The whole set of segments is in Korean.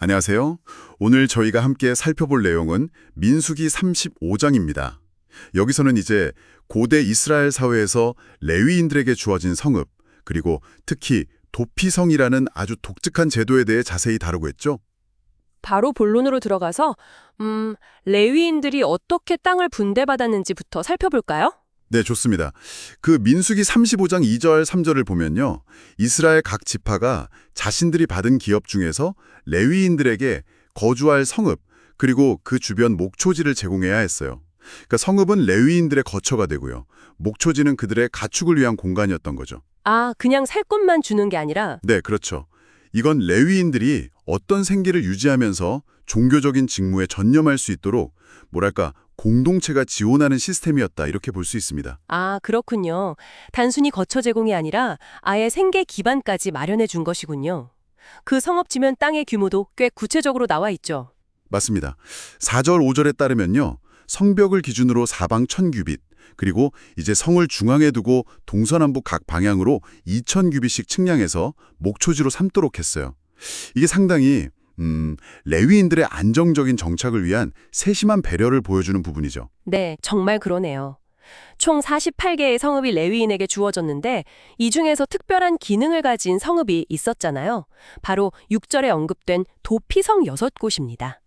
안녕하세요. 오늘 저희가 함께 살펴볼 내용은 민수기 35장입니다. 여기서는 이제 고대 이스라엘 사회에서 레위인들에게 주어진 성읍, 그리고 특히 도피성이라는 아주 독특한 제도에 대해 자세히 다루고 있죠. 바로 본론으로 들어가서 레위인들이 어떻게 땅을 분배받았는지부터 살펴볼까요? 네, 좋습니다. 그 민수기 35장 2절, 3절을 보면요. 이스라엘 각 지파가 자신들이 받은 기업 중에서 레위인들에게 거주할 성읍, 그리고 그 주변 목초지를 제공해야 했어요. 그러니까 성읍은 레위인들의 거처가 되고요. 목초지는 그들의 가축을 위한 공간이었던 거죠. 아, 그냥 살 곳만 주는 게 아니라 네, 그렇죠. 이건 레위인들이 어떤 생계를 유지하면서 종교적인 직무에 전념할 수 있도록 뭐랄까 공동체가 지원하는 시스템이었다 이렇게 볼 수 있습니다. 아, 그렇군요. 단순히 거처 제공이 아니라 아예 생계 기반까지 마련해 준 것이군요. 그 성읍 지면 땅의 규모도 꽤 구체적으로 나와 있죠. 맞습니다. 4절, 5절에 따르면요. 성벽을 기준으로 사방 1000규빗, 그리고 이제 성을 중앙에 두고 동서남북 각 방향으로 2000규빗씩 측량해서 목초지로 삼도록 했어요. 이게 상당히 레위인들의 안정적인 정착을 위한 세심한 배려를 보여주는 부분이죠. 네, 정말 그러네요. 총 48개의 성읍이 레위인에게 주어졌는데 이 중에서 특별한 기능을 가진 성읍이 있었잖아요. 바로 6절에 언급된 도피성 6곳입니다.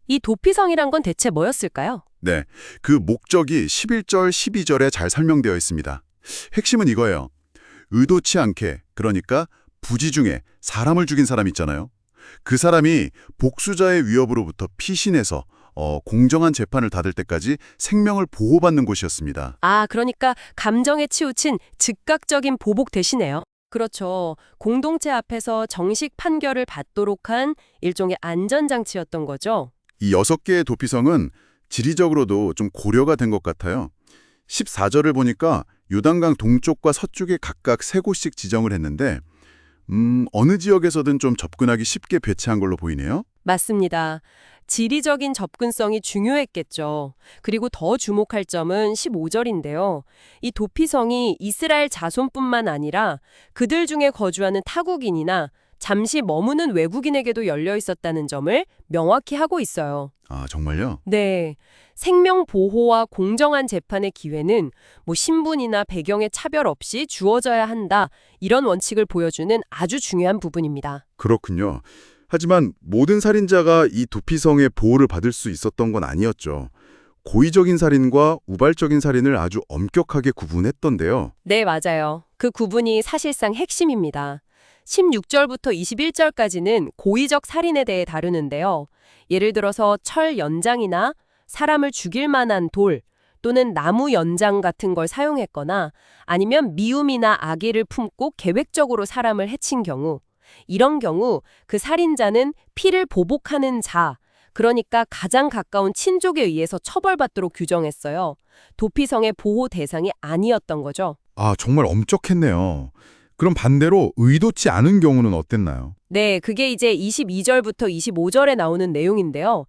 이 도피성이란 건 대체 뭐였을까요? 네, 그 목적이 11절, 12절에 잘 설명되어 있습니다. 핵심은 이거예요. 의도치 않게, 그러니까 부지 중에 사람을 죽인 사람 있잖아요. 그 사람이 복수자의 위협으로부터 피신해서 공정한 재판을 받을 때까지 생명을 보호받는 곳이었습니다. 아, 그러니까 감정에 치우친 즉각적인 보복 대신에요. 그렇죠. 공동체 앞에서 정식 판결을 받도록 한 일종의 안전장치였던 거죠. 이 6개의 도피성은 지리적으로도 좀 고려가 된 것 같아요. 14절을 보니까 요단강 동쪽과 서쪽에 각각 3곳씩 지정을 했는데 어느 지역에서든 좀 접근하기 쉽게 배치한 걸로 보이네요. 맞습니다. 지리적인 접근성이 중요했겠죠. 그리고 더 주목할 점은 15절인데요. 이 도피성이 이스라엘 자손뿐만 아니라 그들 중에 거주하는 타국인이나 잠시 머무는 외국인에게도 열려 있었다는 점을 명확히 하고 있어요. 아, 정말요? 네. 생명 보호와 공정한 재판의 기회는 신분이나 배경의 차별 없이 주어져야 한다. 이런 원칙을 보여주는 아주 중요한 부분입니다. 그렇군요. 하지만 모든 살인자가 이 도피성의 보호를 받을 수 있었던 건 아니었죠. 고의적인 살인과 우발적인 살인을 아주 엄격하게 구분했던데요. 네, 맞아요. 그 구분이 사실상 핵심입니다. 16절부터 21절까지는 고의적 살인에 대해 다루는데요. 예를 들어서 철 연장이나 사람을 죽일 만한 돌 또는 나무 연장 같은 걸 사용했거나 아니면 미움이나 악의를 품고 계획적으로 사람을 해친 경우, 이런 경우 그 살인자는 피를 보복하는 자, 그러니까 가장 가까운 친족에 의해서 처벌받도록 규정했어요. 도피성의 보호 대상이 아니었던 거죠. 아, 정말 엄격했네요. 그럼 반대로 의도치 않은 경우는 어땠나요? 네, 그게 이제 22절부터 25절에 나오는 내용인데요.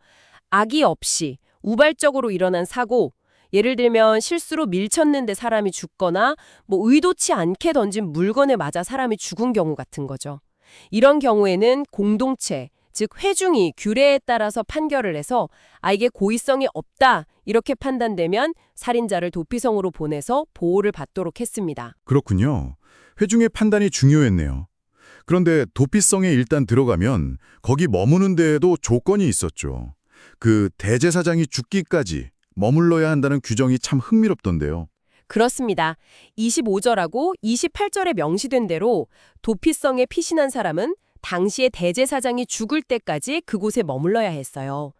악의 없이 우발적으로 일어난 사고, 예를 들면 실수로 밀쳤는데 사람이 죽거나 의도치 않게 던진 물건에 맞아 사람이 죽은 경우 같은 거죠. 이런 경우에는 공동체, 즉 회중이 규례에 따라서 판결을 해서 이게 고의성이 없다 이렇게 판단되면 살인자를 도피성으로 보내서 보호를 받도록 했습니다. 그렇군요. 회중의 판단이 중요했네요. 그런데 도피성에 일단 들어가면 거기 머무는 데에도 조건이 있었죠. 그 대제사장이 죽기까지 머물러야 한다는 규정이 참 흥미롭던데요. 그렇습니다. 25절하고 28절에 명시된 대로 도피성에 피신한 사람은 당시의 대제사장이 죽을 때까지 그곳에 머물러야 했어요.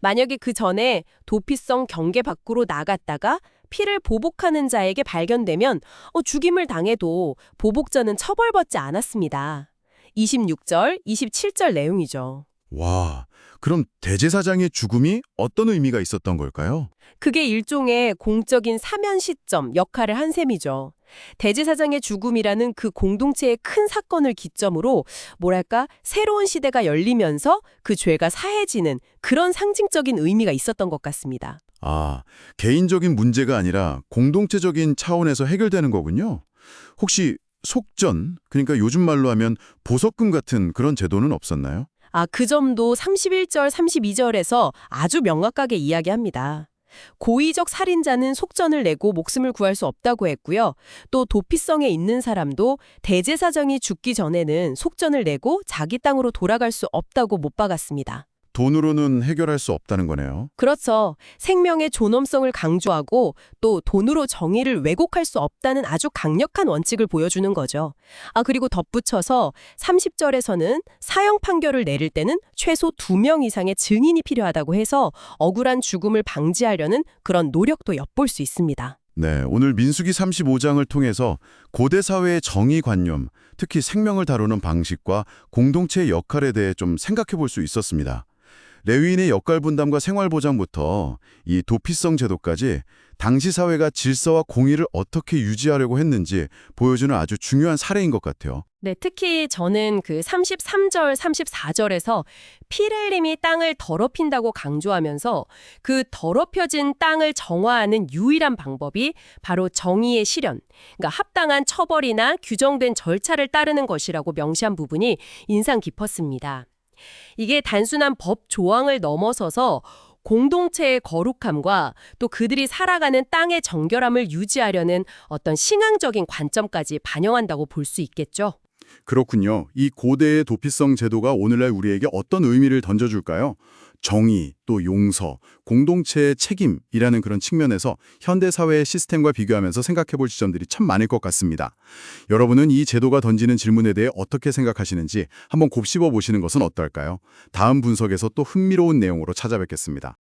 만약에 그 전에 도피성 경계 밖으로 나갔다가 피를 보복하는 자에게 발견되면 죽임을 당해도 보복자는 처벌받지 않았습니다. 26절, 27절 내용이죠. 와, 그럼 대제사장의 죽음이 어떤 의미가 있었던 걸까요? 그게 일종의 공적인 사면 시점 역할을 한 셈이죠. 대제사장의 죽음이라는 그 공동체의 큰 사건을 기점으로 새로운 시대가 열리면서 그 죄가 사해지는 그런 상징적인 의미가 있었던 것 같습니다. 아, 개인적인 문제가 아니라 공동체적인 차원에서 해결되는 거군요. 혹시 속전, 그러니까 요즘 말로 하면 보석금 같은 그런 제도는 없었나요? 그 점도 31절, 32절에서 아주 명확하게 이야기합니다. 고의적 살인자는 속전을 내고 목숨을 구할 수 없다고 했고요. 또 도피성에 있는 사람도 대제사장이 죽기 전에는 속전을 내고 자기 땅으로 돌아갈 수 없다고 못 박았습니다. 돈으로는 해결할 수 없다는 거네요. 그렇죠. 생명의 존엄성을 강조하고 또 돈으로 정의를 왜곡할 수 없다는 아주 강력한 원칙을 보여주는 거죠. 그리고 덧붙여서 30절에서는 사형 판결을 내릴 때는 최소 2명 이상의 증인이 필요하다고 해서 억울한 죽음을 방지하려는 그런 노력도 엿볼 수 있습니다. 네, 오늘 민수기 35장을 통해서 고대 사회의 정의관념, 특히 생명을 다루는 방식과 공동체의 역할에 대해 좀 생각해 볼 수 있었습니다. 레위인의 역할 분담과 생활 보장부터 이 도피성 제도까지 당시 사회가 질서와 공의를 어떻게 유지하려고 했는지 보여주는 아주 중요한 사례인 것 같아요. 네, 특히 저는 그 33절, 34절에서 피렐림이 땅을 더럽힌다고 강조하면서 그 더럽혀진 땅을 정화하는 유일한 방법이 바로 정의의 실현, 그러니까 합당한 처벌이나 규정된 절차를 따르는 것이라고 명시한 부분이 인상 깊었습니다. 이게 단순한 법 조항을 넘어서서 공동체의 거룩함과 또 그들이 살아가는 땅의 정결함을 유지하려는 어떤 신앙적인 관점까지 반영한다고 볼 수 있겠죠. 그렇군요. 이 고대의 도피성 제도가 오늘날 우리에게 어떤 의미를 던져줄까요? 정의, 또 용서, 공동체의 책임이라는 그런 측면에서 현대 사회의 시스템과 비교하면서 생각해 볼 지점들이 참 많을 것 같습니다. 여러분은 이 제도가 던지는 질문에 대해 어떻게 생각하시는지 한번 곱씹어 보시는 것은 어떨까요? 다음 분석에서 또 흥미로운 내용으로 찾아뵙겠습니다.